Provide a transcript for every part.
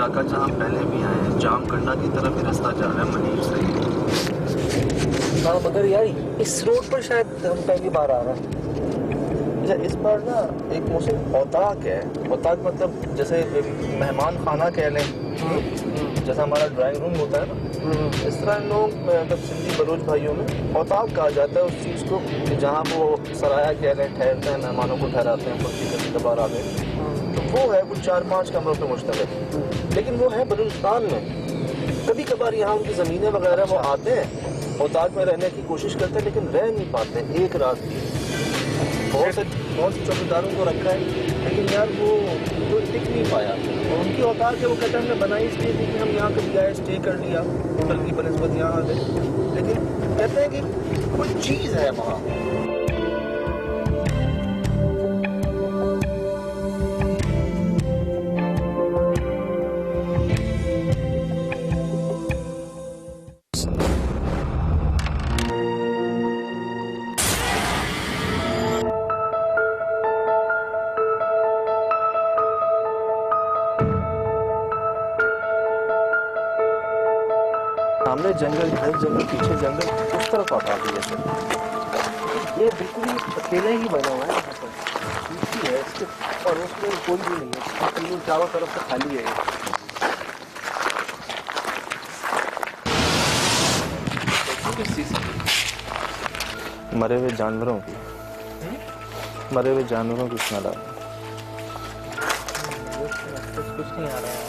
इलाका जहाँ पहले भी आए हैं, जामकंडा की तरफ ही रास्ता जा रहा है मनीष से। हाँ मगर यार इस रोड पर शायद हम पहली बार आ रहे हैं। अच्छा इस बार ना एक मौसम औताक है। औताक मतलब जैसे मेहमान खाना कह लें, जैसा हमारा ड्राइंग रूम होता है ना, इस तरह लोग मतलब सिंधी बलोच भाइयों में औताक कहा जाता है उस चीज़ को कि जहाँ वो सराया कह लें, ठहरते हैं, मेहमानों को ठहराते हैं, कुर्सी कभी कभार आ गए, तो वो है कुछ 4-5 कमरों पे मुश्तमिल। लेकिन वो है बलूचिस्तान में। कभी कभार यहाँ उनकी ज़मीनें वगैरह वो आते हैं, औताक में रहने की कोशिश करते हैं, लेकिन रह नहीं पाते एक रात की। बहुत से चौकीदारों को रखा है, लेकिन यार वो टिक नहीं पाया। और उनकी औताक है, वो कहते हैं हमने बनाई इसलिए थी कि हम यहाँ कभी आए, स्टे कर लिया होटल की बनस्बत यहाँ आ गए, लेकिन कहते हैं कि कोई चीज़ है वहाँ। सामने जंगल, इधर जंगल, पीछे जंगल, उस तरफ आता है जैसे। ये बिल्कुल ही अकेले ही बना हुआ है यहाँ पर, है इसके और उसमें कोई भी नहीं है, बिल्कुल चारों तरफ से खाली है। मरे हुए जानवरों की, मरे हुए जानवरों की स्मेल आ रही है। कुछ नहीं आ रहा है।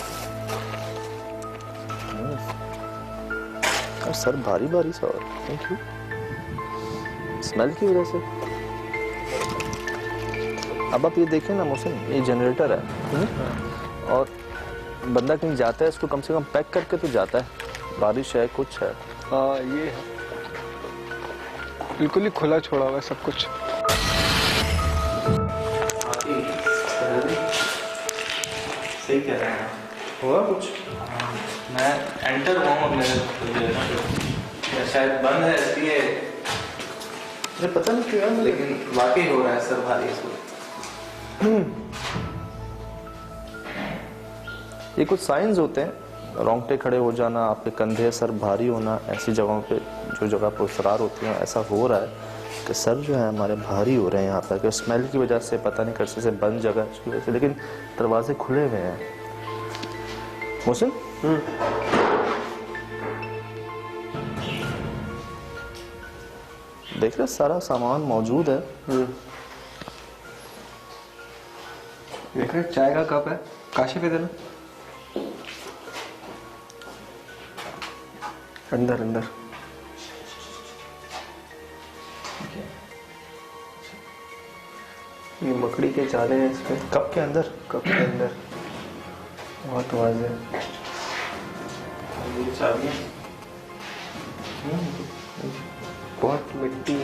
सर भारी भारी सा हो रहा है, क्यों? स्मेल की वजह से। अब आप ये देखें ना मौसम, ये जनरेटर है और बंदा कहीं जाता है, इसको कम से कम पैक करके तो जाता है। बारिश है, कुछ है। हाँ ये है, बिल्कुल ही खुला छोड़ा हुआ है सब कुछ। सही कह रहे हैं। हुआ कुछ? मैं एंटर हुआ हूँ अपने, शायद बंद है इसलिए मुझे पता नहीं क्यों, लेकिन वाकई हो रहा है सर भारी इसको। ये कुछ साइंस होते हैं, रोंगटे खड़े हो जाना, आपके कंधे सर भारी होना, ऐसी जगहों पे जो जगह पर उसरार होती है, ऐसा हो रहा है कि सर जो है हमारे भारी हो रहे हैं यहाँ पर, कि स्मेल की वजह से, पता नहीं कैसे से बंद जगह की वजह से, लेकिन दरवाजे खुले हुए हैं। मोहसिन देख रहे सारा सामान मौजूद है। देख रहे चाय का कप है, काशी पे देना। अंदर अंदर ये मकड़ी के जाले हैं इसमें। कप के अंदर, कप के अंदर बहुत वाज़ेह है। बहुत मिट्टी।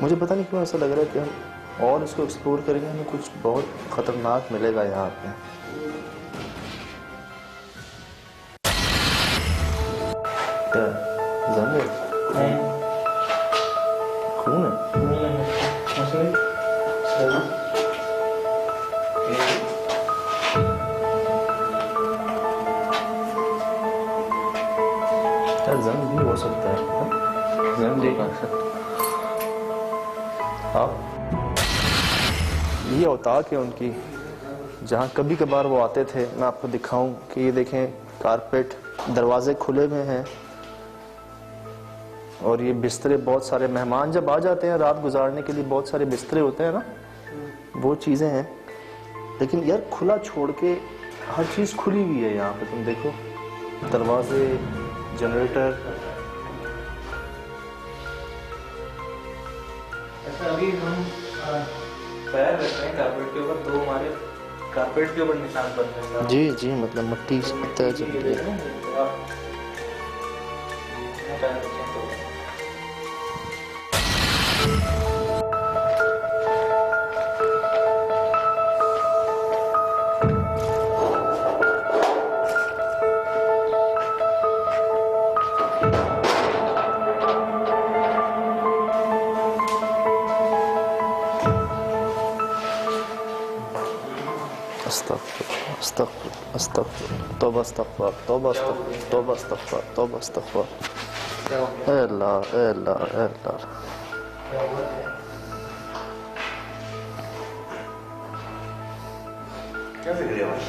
मुझे पता नहीं क्यों ऐसा लग रहा है कि हम और इसको एक्सप्लोर करेंगे, हमें कुछ बहुत खतरनाक मिलेगा यहाँ पे। क्या जंगल खून है? क्या जंग भी हो सकता है? जंग भी कर सकता है। हाँ, ये औताक है उनकी, जहाँ कभी कभार वो आते थे। मैं आपको दिखाऊं कि ये देखें, कारपेट, दरवाजे खुले हुए हैं और ये बिस्तरे, बहुत सारे मेहमान जब आ जाते हैं रात गुजारने के लिए, बहुत सारे बिस्तरे होते हैं ना, वो चीज़ें हैं। लेकिन यार खुला छोड़ के हर चीज़ खुली हुई है यहाँ पे, तुम देखो, दरवाजे, जनरेटर। अभी हम पैर रखते हैं कारपेट के ऊपर, तो हमारे कारपेट के ऊपर निशान पड़ जाएगा। जी जी, मतलब मिट्टी तय चल रही है। अस्तगफुर अस्तगफुर तौबा अस्तगफुर तौबा अस्तगफुर तौबा अस्तगफुर तौबा अस्तगफुर। ए अल्लाह ए अल्लाह ए अल्लाह। कैसे गिरी आवाज?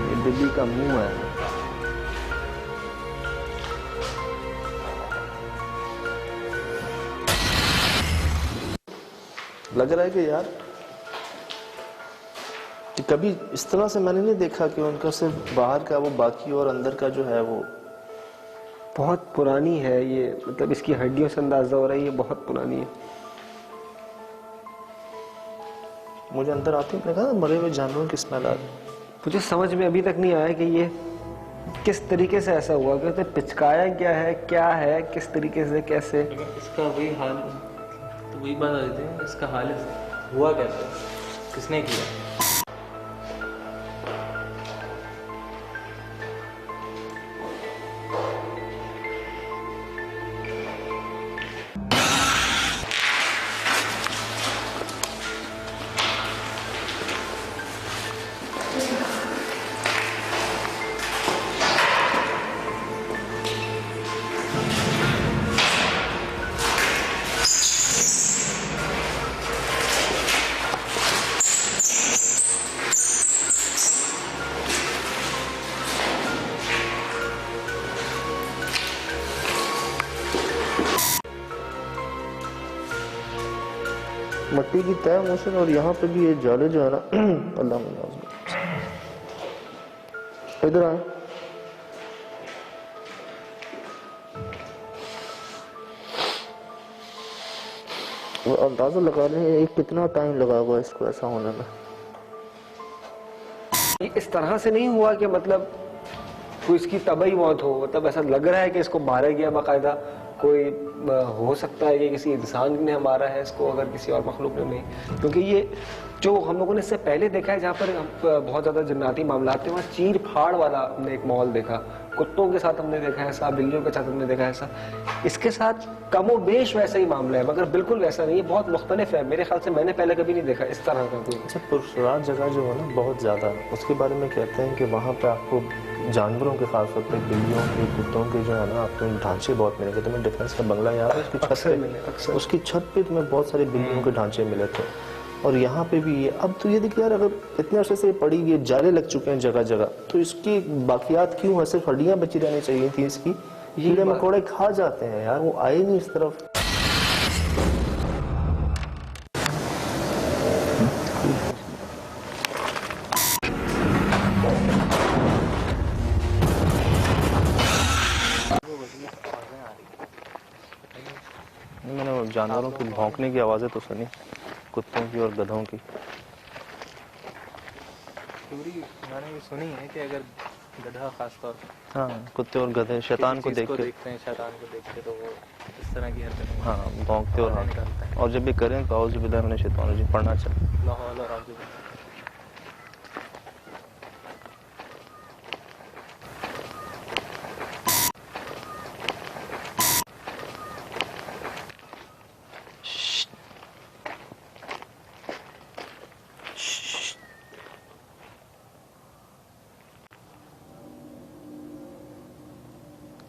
ये बिल्ली का मुंह है। लग रहा है कि यार कि कभी इस तरह से मैंने नहीं देखा कि उनका सिर्फ बाहर का वो बाकी और अंदर का जो है वो बहुत पुरानी है ये, मतलब इसकी हड्डियों से अंदाजा हो रहा है ये बहुत पुरानी है। मुझे अंदर आते ही लगा मरे हुए जानवरों की स्मेल आ रही। मुझे समझ में अभी तक नहीं आया कि ये किस तरीके से ऐसा हुआ, कि उसने पिचकाया क्या है, किस तरीके से, कैसे। इसका वही हाल, तो वही बात आ रही थी, इसका हाल हुआ कैसे, किसने किया। मट्टी की तय मोशन और यहाँ पे भी ये जाले जो है ना अल्लाह इधर आए। वो अंदाजा लगा रहे हैं कितना टाइम लगा होगा इसको ऐसा होने में। इस तरह से नहीं हुआ कि मतलब कोई इसकी तबाही मौत हो, मतलब ऐसा लग रहा है कि इसको मारा गया बाकायदा। कोई हो सकता है कि किसी इंसान ने मारा है इसको, अगर किसी और मखलूक ने नहीं, क्योंकि ये जो हम लोगों ने इससे पहले देखा है जहाँ पर बहुत ज्यादा जन्नाती मामला थे, वहाँ चीर फाड़ वाला हमने एक माहौल देखा। कुत्तों के साथ हमने देखा ऐसा, बिल्लियों के साथ हमने देखा ऐसा। इसके साथ कमो बेश वैसा ही मामला है, मगर बिल्कुल वैसा नहीं है, बहुत मुख्तलिफ है। मेरे ख्याल से मैंने पहले कभी नहीं देखा इस तरह का कोई। अच्छा, पुरसरार जगह जो है ना बहुत ज़्यादा, उसके बारे में कहते हैं कि वहाँ पे आपको जानवरों के खास तौर पे बिल्लियों के, कुत्तों के जो है ना आपको ढांचे बहुत मिलेंगे। तुम्हें डिफेंस का बंगला याद है, उसकी छत पे तुम्हें बहुत सारे बिल्लियों के ढांचे मिले थे। और यहाँ पे भी ये, अब तो ये देखिए यार, अगर इतने अर्से से पड़ी ये जाले लग चुके हैं जगह जगह, तो इसकी बाकियात क्यों है? सिर्फ हड्डियां बची रहनी चाहिए थी इसकी। कीड़े मकोड़े खा जाते हैं यार, वो आए नहीं इस तरफ। मैंने वो जानवरों की भौंकने की आवाज़ें तो सुनी, कुत्तों की और गधों की। मैंने ये सुनी है कि अगर गधा खास तौर पर, हाँ, कुत्ते और गधे शैतान को देखते हैं, शैतान को देखते तो वो इस तरह की हरकत, हाँ भौंकते और हाँ निकलता है। और जब भी करें तो औज़ु बिल्लाहि मिनश शैतानिर रजीम पढ़ना चाहिए। लाहौल और औज़ु बिल्लाह।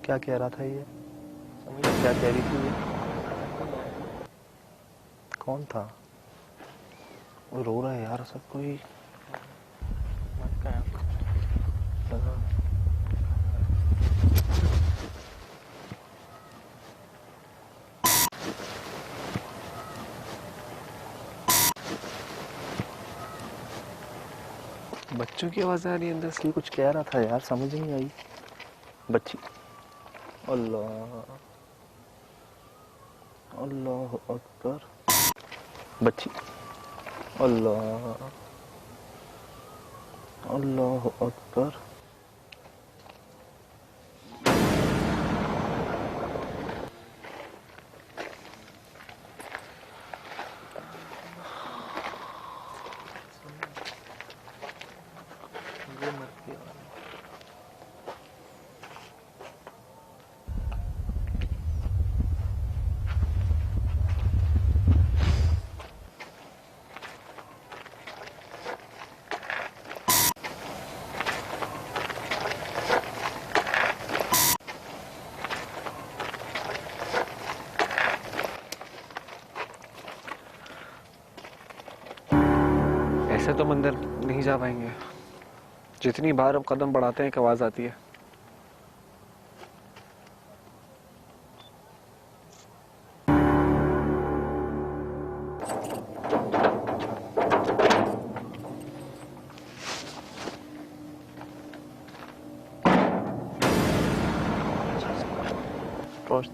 क्या कह रहा था ये? क्या कह रही थी ये? कौन था वो? रो रहा है यार सब कोई। बच्चों की आवाज आ रही है अंदर से। कुछ कह रहा था यार, समझ नहीं आई। बच्ची, अल्लाह अल्लाह अकबर। बच्ची, अल्लाह अल्लाह अकबर। ऐसे तो हम अंदर नहीं जा पाएंगे। जितनी बार हम कदम बढ़ाते हैं एक आवाज आती है। टॉर्च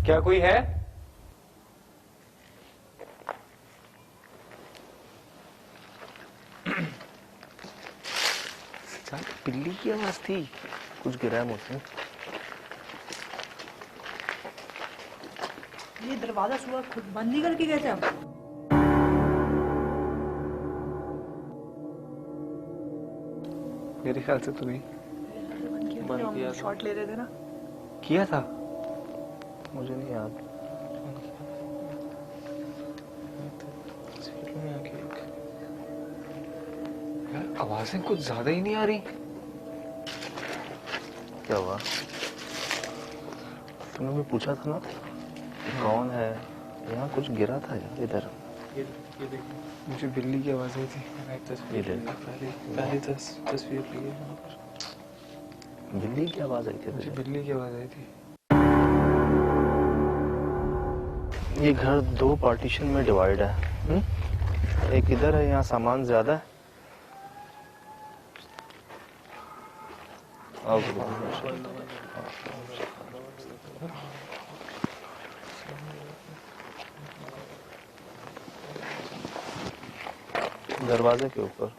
क्या कोई है? बिल्ली की आवाज थी। कुछ गिरा है मुझसे। ये दरवाजा सुबह खुद बंद नहीं करके गए थे आप? मेरे ख्याल से तो नहीं बंद किया था। शॉट ले रहे थे ना। किया था। मुझे नहीं याद। तस्वीर में आके एक यार आवाजें कुछ ज्यादा ही नहीं आ रही। क्या हुआ? तुमने भी पूछा था ना कि कौन है? यहाँ कुछ गिरा था यार इधर। ये देखिए, मुझे बिल्ली की आवाज आई थी। मैंने एक तस्वीर ये ली है, पहली तस्वीर ली है यहाँ पर। बिल्ली की आवाज आई थी मुझे तुझे? बिल्ली की आवाज आई थी। ये घर 2 पार्टीशन में डिवाइड है। एक इधर है, यहाँ सामान ज्यादा है। दरवाजे के ऊपर।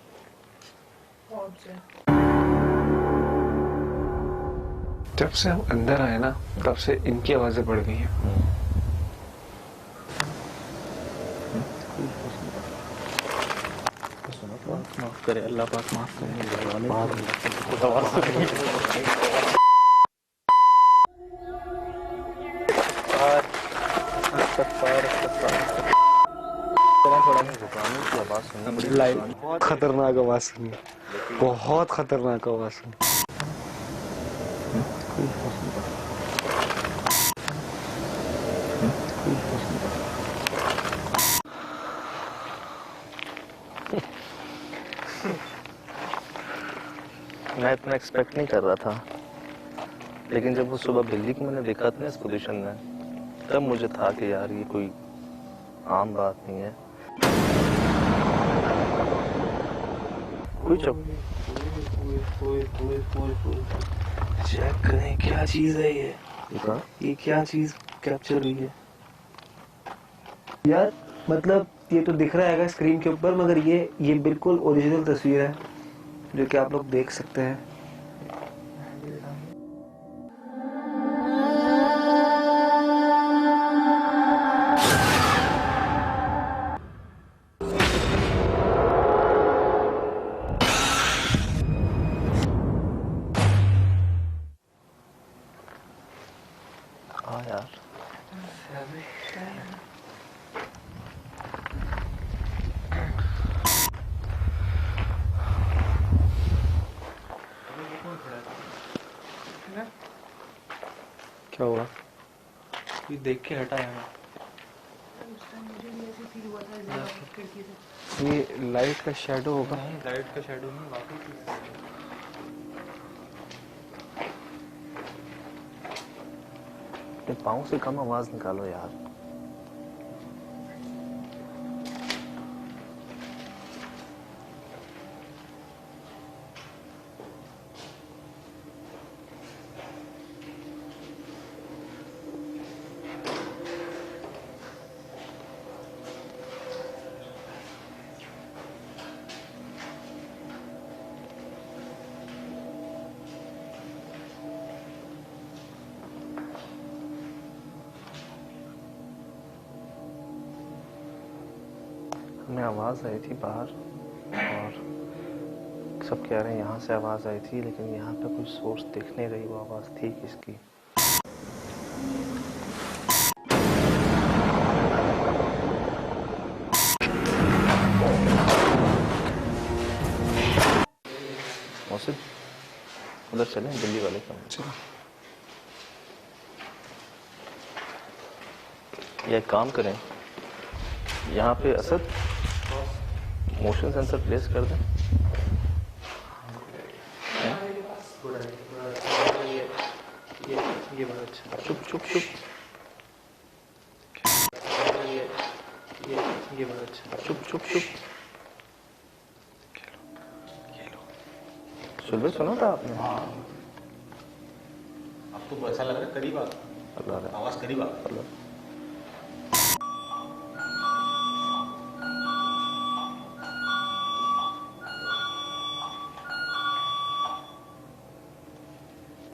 जब से हम अंदर आए ना तब से इनकी आवाजें बढ़ गई हैं। माफ करे अल्लाह पाक, माफ करे। बहुत खतरनाक आवाज सुनी, बहुत खतरनाक आवाज सुनी। मैं इतना एक्सपेक्ट नहीं कर रहा था, लेकिन जब वो सुबह बिल्ली को मैंने देखा था ना इस पोजीशन में, तब मुझे था कि यार ये कोई आम बात नहीं है। कोई चुप। चेक करें क्या चीज है ये। देखा? ये क्या चीज कैप्चर हुई है? यार मतलब ये तो दिख रहा है स्क्रीन के ऊपर, मगर ये बिल्कुल ओरिजिनल तस्वीर है जो कि आप लोग देख सकते हैं। हाँ यार, क्या हुआ? ये देख के हटा है। ये लाइट का शैडो होगा। नहीं, लाइट का शैडो नहीं, वाकई चीज है। अपने पाँव से कम आवाज निकालो यार। हमें आवाज आई थी बाहर, और सब कह रहे हैं यहाँ से आवाज आई थी, लेकिन यहाँ पे कोई सोर्स दिख नहीं रही वो आवाज थी किसकी। मौसिफ, उधर चलें दिल्ली वाले का। चलो ये एक काम करें, यहाँ पे असद मोशन सेंसर प्लेस कर दें। ये बात अच्छा। चुप चुप चुप। ये बात अच्छा। चुप चुप चुप। सुबह सुना था आपने? आपको ऐसा लग रहा है करीब आ, अल्लाह आवाज करीब आ।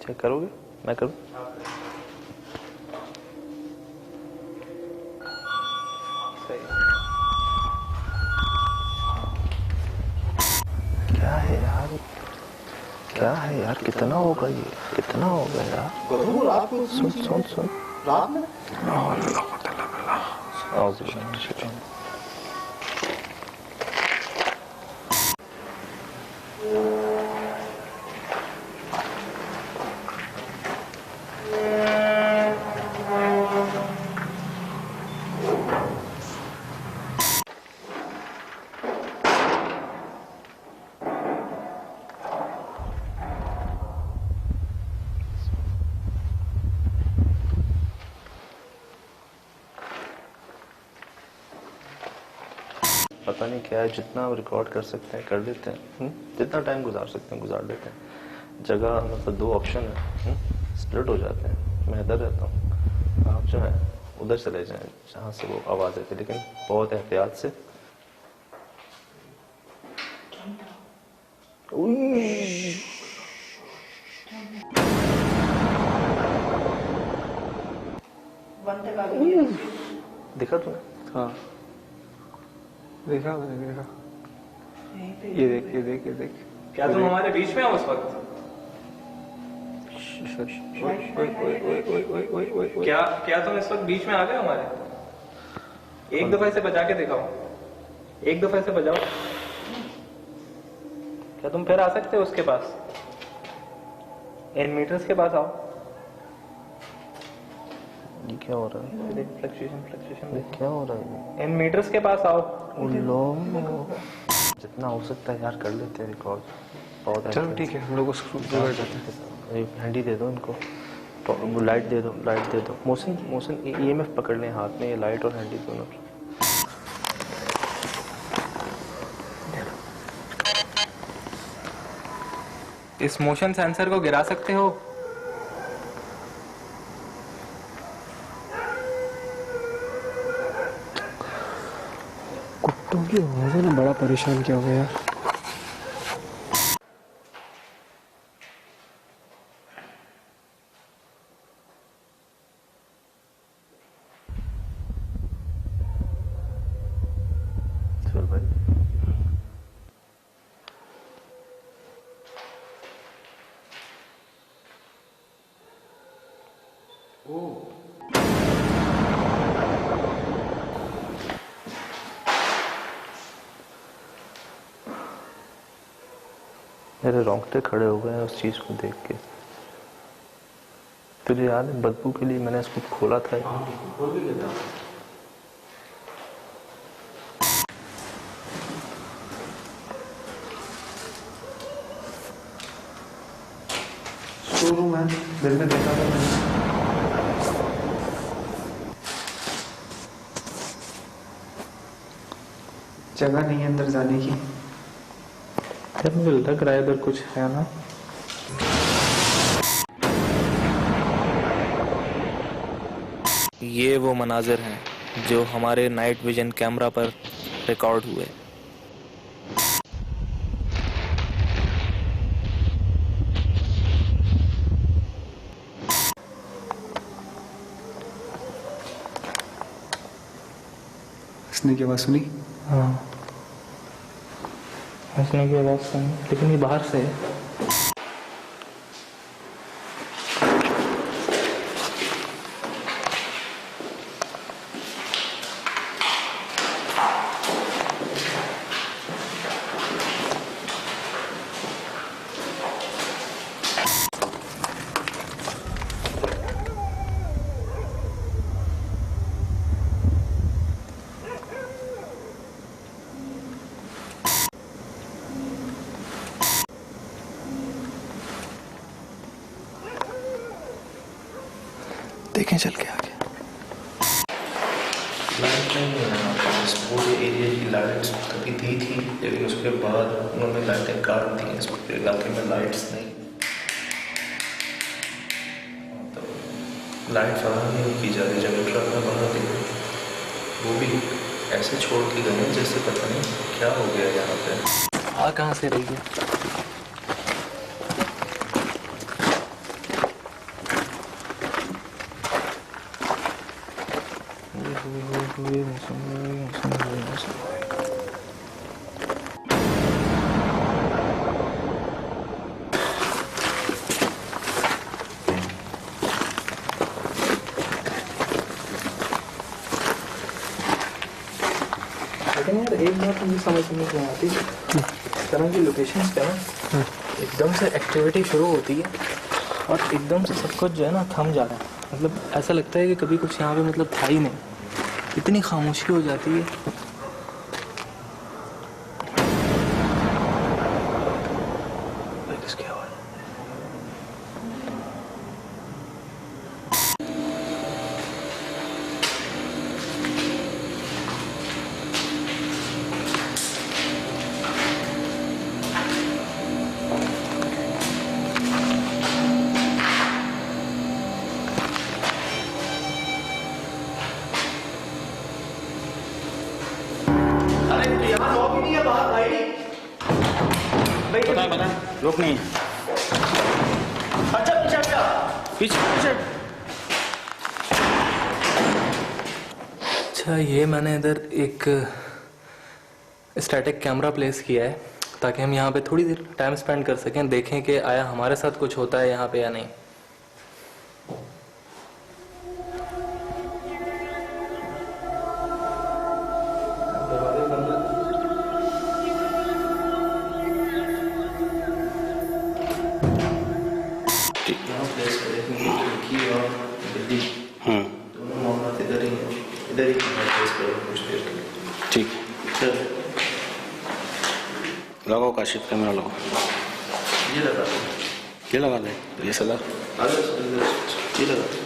चेक करोगे? मैं करूँ? क्या है यार, क्या है यार, कितना होगा ये, कितना होगा यार? रात को सुन सुन सुन। रात में पता नहीं क्या है, जितना हम रिकॉर्ड कर सकते हैं कर लेते हैं। जितना टाइम गुजार सकते हैं गुजार लेते हैं। जगह मतलब दो ऑप्शन है, स्प्लिट हो जाते हैं। मैं इधर रहता हूँ, आप जो है उधर चले जाएं जहाँ से वो आवाज़ आती है, लेकिन बहुत एहतियात से। देखा तूने? हाँ देखा मैंने, देखा। ये देख ये देख ये देख। क्या तुम हमारे बीच में हो उस वक्त? क्या क्या तुम इस वक्त बीच में आ गए हमारे? एक दफा इसे बजा के दिखाओ, एक दफा इसे बजाओ। क्या तुम फिर आ सकते हो उसके पास? इन मीटर्स के पास आओ। ये क्या हो रहा है? देख फ्लक्चुएशन फ्लक्चुएशन देख। क्या हो रहा है? इन मीटर्स के पास आओ। जितना हो सकता है यार कर लेते हैं रिकॉर्ड। बहुत चलो ठीक है, हम लोग उसको कर देते हैं। एक हैंडी दे दो इनको, तो लाइट दे दो, लाइट दे दो। मोशन मोशन ईएमएफ पकड़ लें हाथ में, ये लाइट और हैंडी दोनों। इस मोशन सेंसर को गिरा सकते हो? कुत्तों की आवाज़ ने बड़ा परेशान किया हुआ यार। चल भाई, मेरे रोंगटे खड़े हो गए हैं उस चीज को देख के। तुझे याद है बदबू के लिए मैंने इसको खोला था? शोरूम है, दिन में देखा था मैंने। जगह नहीं है अंदर जाने की। यार मुझे लग रहा है इधर कुछ है ना। ये वो मनाजिर हैं जो हमारे नाइट विजन कैमरा पर रिकॉर्ड हुए। हंसने की आवाज़ सुनी? हाँ, हंसने की आवाज़ सुनी, लेकिन ये बाहर से है। देखें चल के आगे। लाइट नहीं है यहाँ पे, इस पूरे एरिया की लाइट तभी दी थी, लेकिन उसके बाद उन्होंने लाइटें काट दी। इस पूरे इलाके में लाइट्स नहीं, तो लाइट फराहम नहीं की जा रही। जनरेटर में बना दी, वो भी ऐसे छोड़ के गए जैसे पता नहीं क्या हो गया यहाँ पे। आ कहाँ से रही है? लेकिन यार एक बात मुझे समझ में नहीं आती, इस तरह की लोकेशंस पे ना एकदम से एक्टिविटी शुरू होती है और एकदम से सब कुछ जो है ना थम जा रहा है। मतलब ऐसा लगता है कि कभी कुछ यहाँ पे मतलब था ही नहीं, इतनी खामोशी हो जाती है। किसकी आवाज़? बता लोग नहीं। अच्छा पीछे पीछे। अच्छा, ये मैंने इधर एक स्टैटिक कैमरा प्लेस किया है ताकि हम यहाँ पे थोड़ी देर टाइम स्पेंड कर सकें, देखें कि आया हमारे साथ कुछ होता है यहाँ पे या नहीं। यहाँ प्लेस करें क्योंकि खिड़की और बिल्ली दोनों मामला इधर ही प्लेस करो कुछ देर के लिए। ठीक चल लगाओ काशिफ, कैमरा लगाओ। ये लगा दो, ये लगा दे, ये सला ये लगा दो।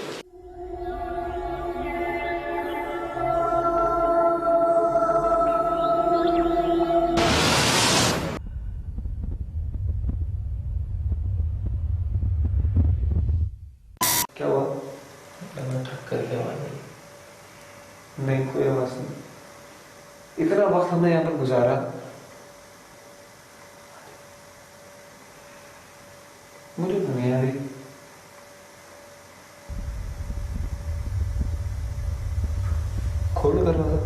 क्या हुआ? मैंने ठक्कर के मारी। नहीं, कोई आवाज नहीं। इतना वक्त हमने यहाँ पर गुजारा, मुझे तो नहीं आ रही। खोलो दरवाजा।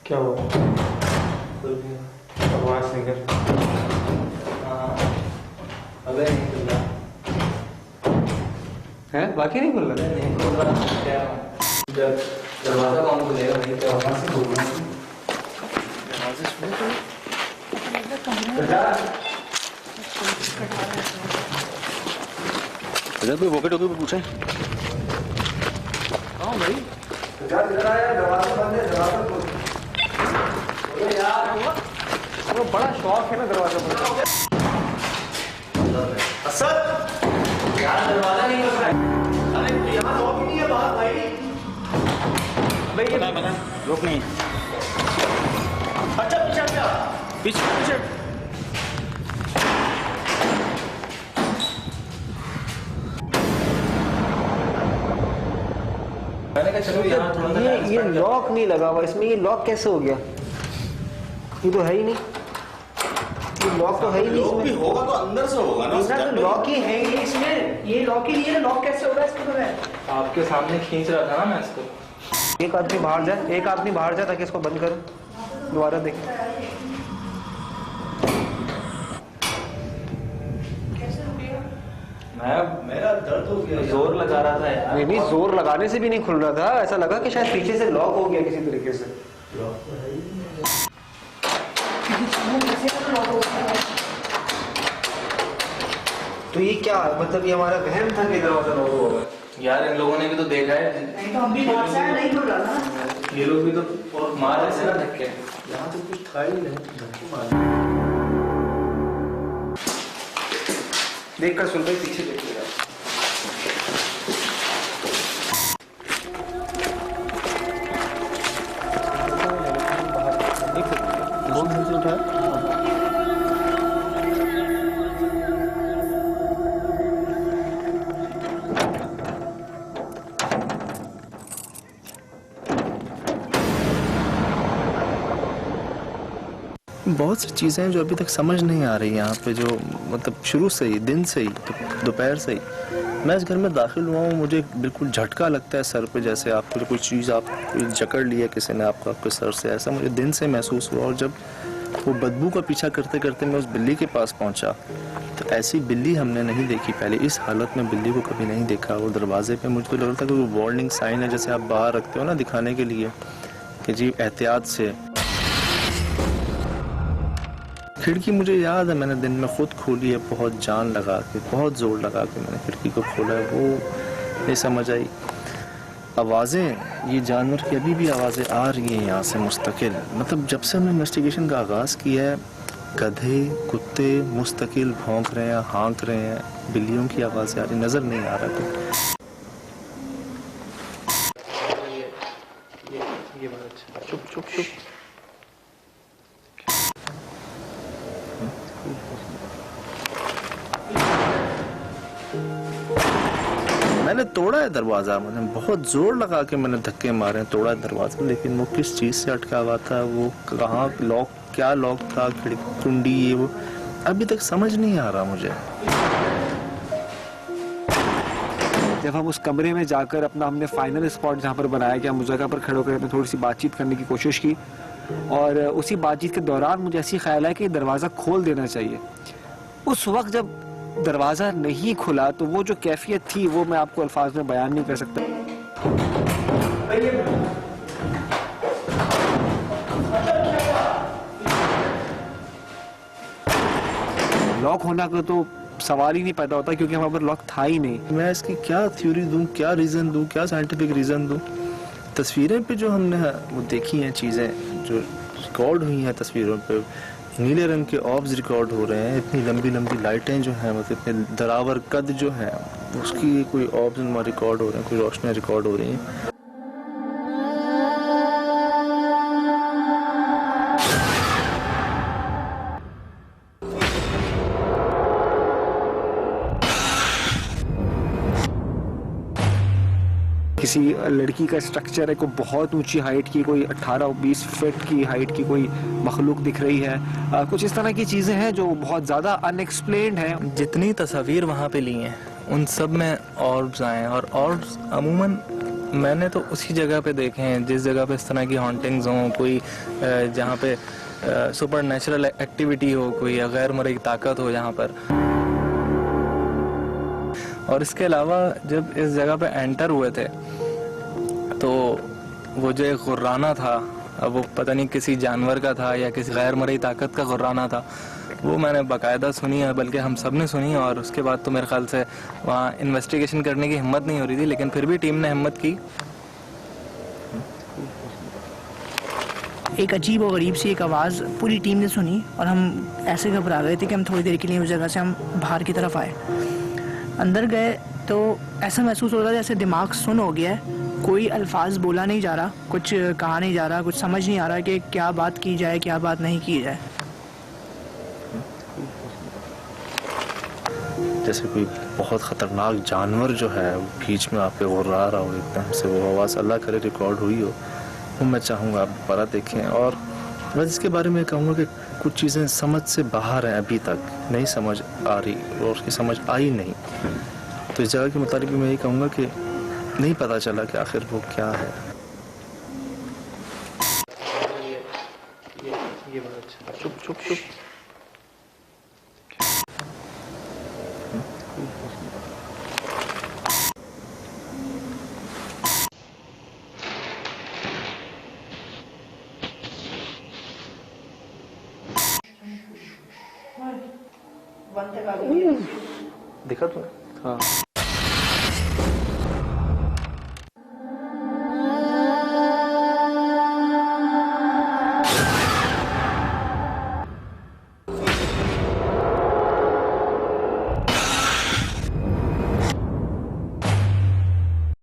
क्या हुआ? आवाज नहीं कर। अबे नहीं खुल रहा है? बाकी नहीं खुल रहा? नहीं खुल रहा क्या? जब दरवाजा कौन खुलेगा भाई? क्या वहां से खोलना? इधर भी वोके टोके पे पूछे। हाँ भाई, इधर आया, दरवाजा बंद है, दरवाजा खोल। अरे यार, वो बड़ा शौक है ना दरवाजा खोलने का। असद यार दरवाजा नहीं खुल रहा है। अरे यहाँ लॉक ही नहीं है बाहर भाई। भाई बता लोग नहीं। अच्छा पीछे क्या? पीछे पीछे। मैंने कहा चलो यहाँ थोड़ा सा time ये spend लॉक नहीं लगा हुआ इसमें। ये लॉक कैसे हो गया? ये तो है ही नहीं, ये लॉक तो है ही नहीं इसमें। होगा तो अंदर से होगा ना। इसका तो लॉक ही है ही नहीं इसमें। ये लॉक ही नहीं है, लॉक कैसे होगा इसको? तो है आपके सामने खींच रहा था ना मैं इसको। एक आदमी बाहर जाए, एक आदमी बाहर जाए ताकि इसको बंद करो, दोबारा देख। मेरा दर्द हो गया। जोर लगा रहा था यार। नहीं, जोर लगाने से भी नहीं खुल रहा था। ऐसा लगा कि शायद पीछे से लॉक हो गया किसी तरीके से। तो ये क्या मतलब, ये हमारा वहम था कि दरवाजा लॉक होगा? यार इन लोगों ने भी तो देखा है। नहीं तो हम भी बहुत सारे नहीं खुल रहा था। ये लोग भी तो और मारे से ना धक्के। यहाँ तो कुछ था ही नहीं, धक्के मार देख कर सुन भाई, पीछे देखिएगा। बहुत सी चीज़ें हैं जो अभी तक समझ नहीं आ रही यहाँ पे, जो मतलब शुरू से ही, दिन से ही, दोपहर से ही मैं इस घर में दाखिल हुआ हूँ, मुझे बिल्कुल झटका लगता है सर पे, जैसे आपको कोई चीज़ आप जकड़ लिया किसी ने आपको आपके सर से, ऐसा मुझे दिन से महसूस हुआ। और जब वो बदबू का पीछा करते करते मैं उस बिल्ली के पास पहुँचा, तो ऐसी बिल्ली हमने नहीं देखी पहले, इस हालत में बिल्ली को कभी नहीं देखा। और दरवाजे पे मुझे तो लग रहा था कि वो वार्निंग साइन है, जैसे आप बाहर रखते हो ना दिखाने के लिए कि जी एहतियात से। खिड़की मुझे याद है मैंने दिन में खुद खोली है, बहुत जान लगा के, बहुत जोर लगा के मैंने खिड़की को खोला है, वो नहीं समझ आई। आवाज़ें, ये जानवर की अभी भी आवाज़ें आ रही हैं यहाँ से मुस्तकिल, मतलब जब से हमने इन्वेस्टिगेशन का आगाज़ किया है, गधे कुत्ते मुस्तकिल भौंक रहे हैं, हाँक रहे हैं, बिल्लियों की आवाज़ें आ रही, नज़र नहीं आ रहा कुछ। ये बात अच्छा। चुप चुप चुप। मैंने तोड़ा है दरवाजा, मैंने बहुत जोर लगा के मैंने धक्के मारे हैं, तोड़ा है दरवाजा, लेकिन वो किस चीज से अटका हुआ था, वो कहाँ लॉक, क्या लॉक था, खिड़की कुंडी, ये वो अभी तक समझ नहीं आ रहा मुझे। जब हम उस कमरे में जाकर अपना हमने फाइनल स्पॉट जहाँ पर बनाया कि हम उस जगह पर खड़े होकर हमने थोड़ी सी बातचीत करने की कोशिश की, और उसी बातचीत के दौरान मुझे ऐसी ख्याल है कि दरवाज़ा खोल देना चाहिए। उस वक्त जब दरवाज़ा नहीं खुला तो वो जो कैफियत थी वो मैं आपको अल्फाज में बयान नहीं कर सकता। लॉक होना का तो सवाल ही नहीं पैदा होता, क्योंकि हमारे पर लॉक था ही नहीं। मैं इसकी क्या थ्योरी दूं, क्या रीज़न दूं, क्या साइंटिफिक रीज़न दूं? तस्वीरें पे जो हमने वो देखी हैं चीज़ें, जो रिकॉर्ड हुई हैं तस्वीरों पे, नीले रंग के ऑब्स रिकॉर्ड हो रहे हैं, इतनी लंबी लंबी लाइटें जो हैं, मतलब इतने दरावर कद जो है उसकी कोई ऑब्स रिकॉर्ड हो रहे हैं, कोई रोशनी रिकॉर्ड हो रही हैं। किसी लड़की का स्ट्रक्चर है, कोई बहुत ऊंची हाइट की, कोई 18-20 फीट की हाइट की कोई मखलूक दिख रही है, कुछ इस तरह की चीज़ें हैं जो बहुत ज़्यादा अनएक्सप्लेन्ड हैं। जितनी तस्वीर वहाँ पे ली हैं उन सब में ऑर्ब्स आए हैं, और ऑर्ब्स अमूमन मैंने तो उसी जगह पे देखे हैं जिस जगह पे इस तरह की हॉन्टिंग्स हों, कोई जहाँ पे सुपर नेचुरल एक्टिविटी हो, कोई गैर मरई ताकत हो यहाँ पर। और इसके अलावा जब इस जगह पे एंटर हुए थे तो वो जो एक गुर्राना था, अब वो पता नहीं किसी जानवर का था या किसी गैर मरई ताकत का गुर्राना था, वो मैंने बाकायदा सुनी है, बल्कि हम सब ने सुनी। और उसके बाद तो मेरे ख्याल से वहाँ इन्वेस्टिगेशन करने की हिम्मत नहीं हो रही थी, लेकिन फिर भी टीम ने हिम्मत की। एक अजीब और गरीब सी एक आवाज़ पूरी टीम ने सुनी और हम ऐसे घबरा गए थे कि हम थोड़ी देर के लिए उस जगह से हम बाहर की तरफ आए। अंदर गए तो ऐसा महसूस हो रहा था जैसे दिमाग सुन हो गया है, कोई अल्फाज बोला नहीं जा रहा, कुछ कहा नहीं जा रहा, कुछ समझ नहीं आ रहा कि क्या बात की जाए क्या बात नहीं की जाए। जैसे कोई बहुत ख़तरनाक जानवर जो है वो बीच में आप पे गुर्रा रहा हो एकदम से, वो आवाज़ अल्लाह करे रिकॉर्ड हुई हो, वो मैं चाहूँगा आप दोबारा देखें। और मैं इसके बारे में कहूँगा कि कुछ चीज़ें समझ से बाहर हैं, अभी तक नहीं समझ आ रही और उसकी समझ आई नहीं। तो इस जगह के मुताबिक मैं यही कहूँगा कि नहीं पता चला कि आखिर वो क्या है। ये बात अच्छा। चुप चुप चुप। दिखा तुमने? हाँ।